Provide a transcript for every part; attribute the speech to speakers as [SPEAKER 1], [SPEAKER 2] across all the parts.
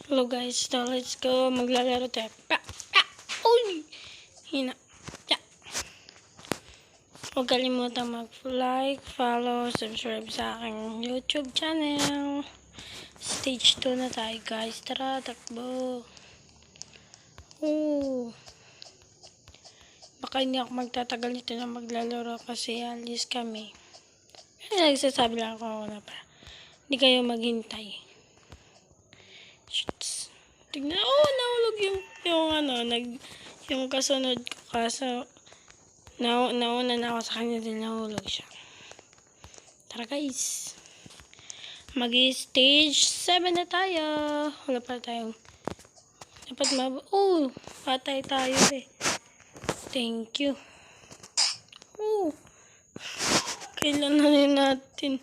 [SPEAKER 1] Hello guys, so let's go. Maglalaro tayo. Uy! Hina. Yeah. Huwag kalimutan mag-like, follow, subscribe sa aking YouTube channel. Stage 2 na tayo guys. Tara, takbo. Baka hindi ako magtatagal nito na maglalaro kasi alis kami. Nagsasabi lang ako na para hindi kayo maghintay. Shoots. Tignan, nahulog yung kasunod ko kaso nauna na ako sa kanya din nahulog siya. Tara guys. Mag-stage 7 na tayo. Wala pa tayong dapat patay tayo eh. Thank you. Kailangan natin.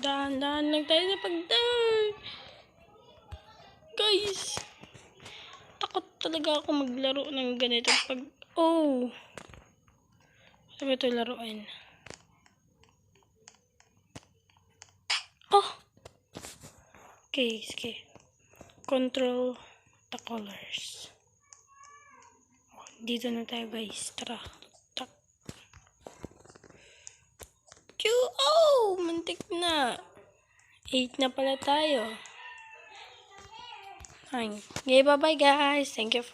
[SPEAKER 1] Dahan-dahan lang tayo sa pagdaan. Guys, takot talaga ako maglaro ng ganito pag sabi ito laruin. Okay, sige. Control the colors. Dito na tayo guys. Tara. Muntik na. 8 na pala tayo. Okay, bye-bye guys. Thank you for